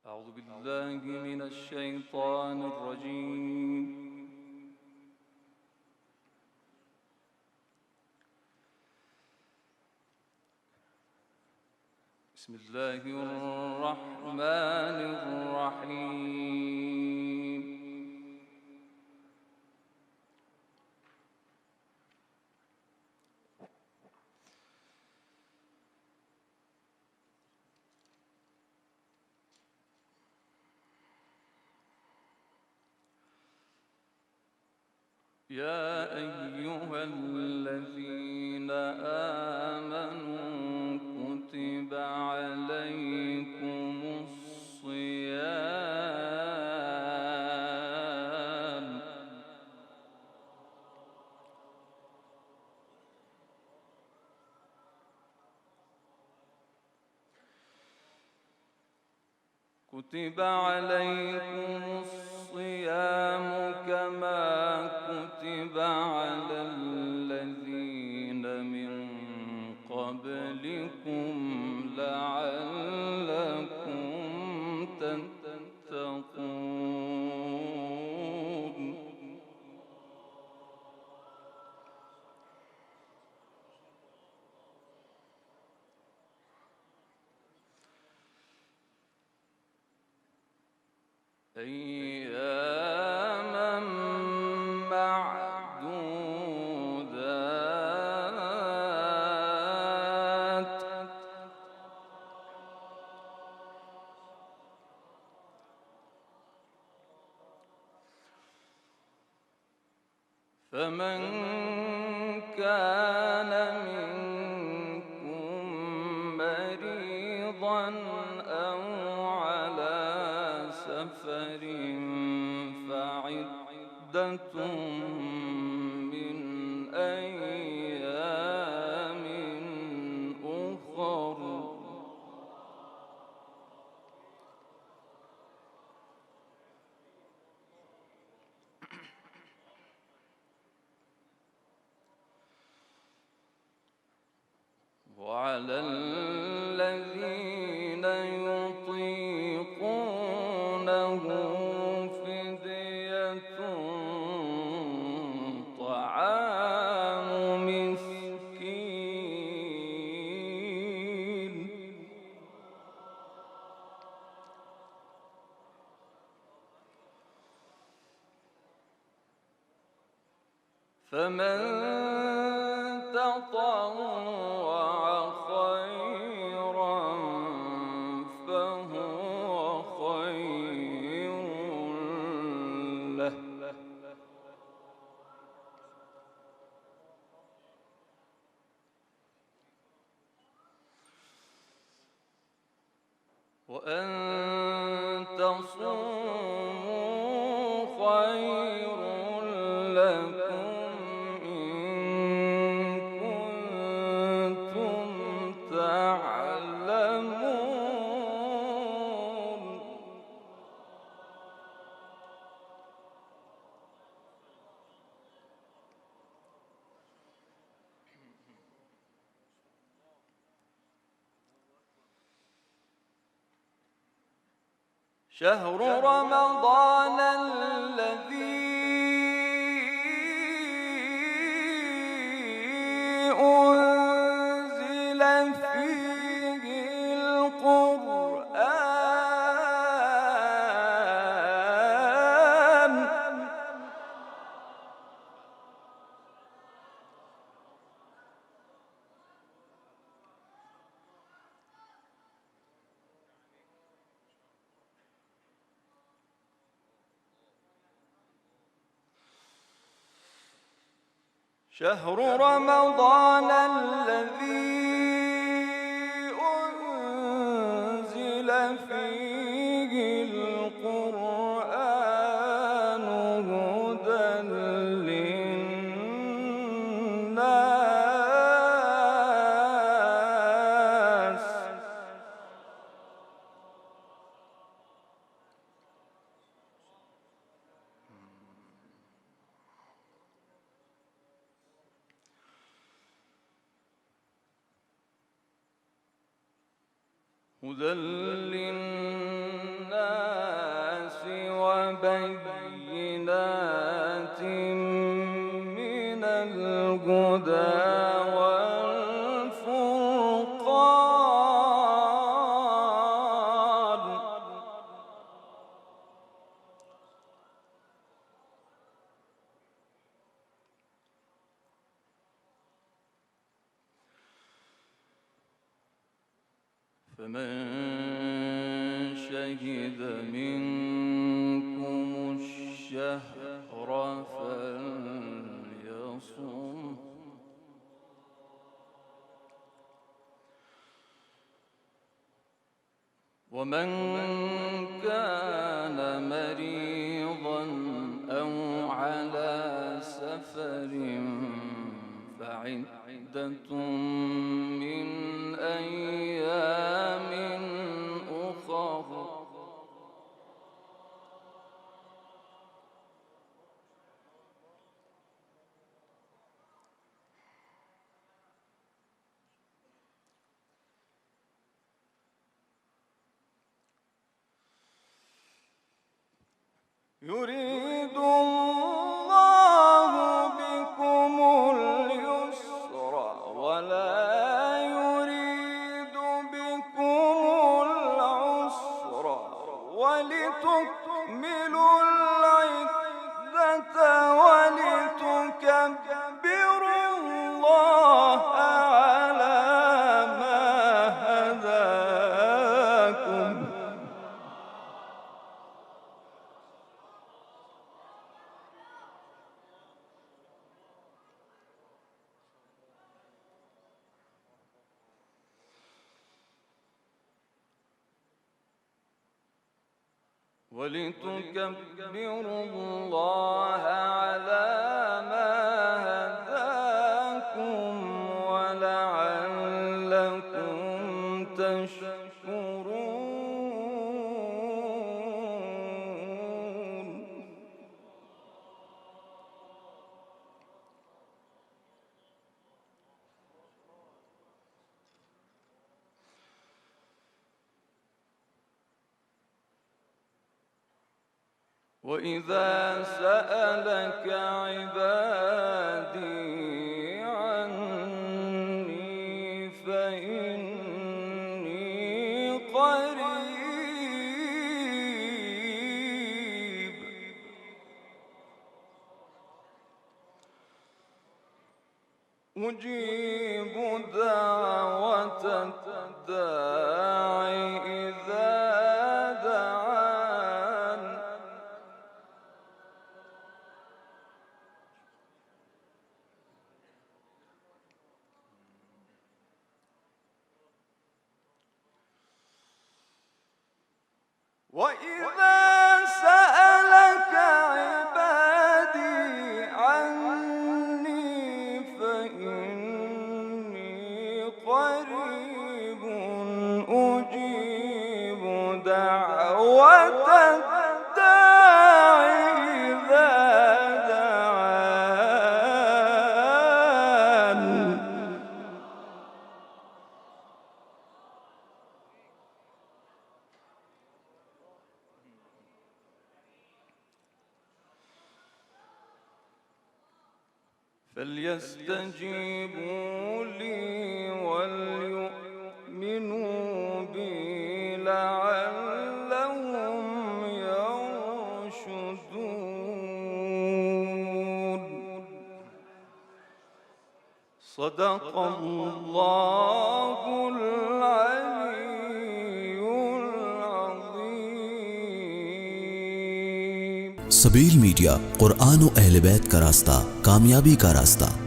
أعوذ بالله من الشيطان الرجيم. بسم الله الرحمن الرحيم. يا أيها الذين آمنوا كتب عليكم الصيام كما كتب على الذين من قبلكم لعلكم تتقون. أياما معدودات فمن كان منكم مريضا أو على سفر فعدة من أيام أخر. وعلى الذين يطيقونه فدية طعام مسكين. فمن تطوع خيرا فهو خير له. وأن تصوموا خير لكم تعلمون. شهر رمضان الذي أنزل فيه القرآن شهر رمضان الذي أنزل فيه القرآن هدى للناس هدى للناس الهدى والفرقان فمن شهد منكم الشهر فليصم ومن كان مريضا أو على سفر فعدة من أيام أخر يريد الله بكم اليسر ولا يريد بكم العسر ولتكملوا العدة ولتكبروا الله على ما هداكم ولتكبروا الله على ما هداكم ولعلكم تشكرون وإذا سألك عبادي عني فإني قريب أجيب دعوة الداعي إذا دعان وإذا سألك عبادي عني فإني قريب أجيب دعوة الداعي إذا دعان فليستجيبوا لي وليؤمنوا بي لعلهم يرشدون صدق الله العلي العظيم। सबील मीडिया कुरान और अहले बैत का रास्ता, कामयाबी का रास्ता।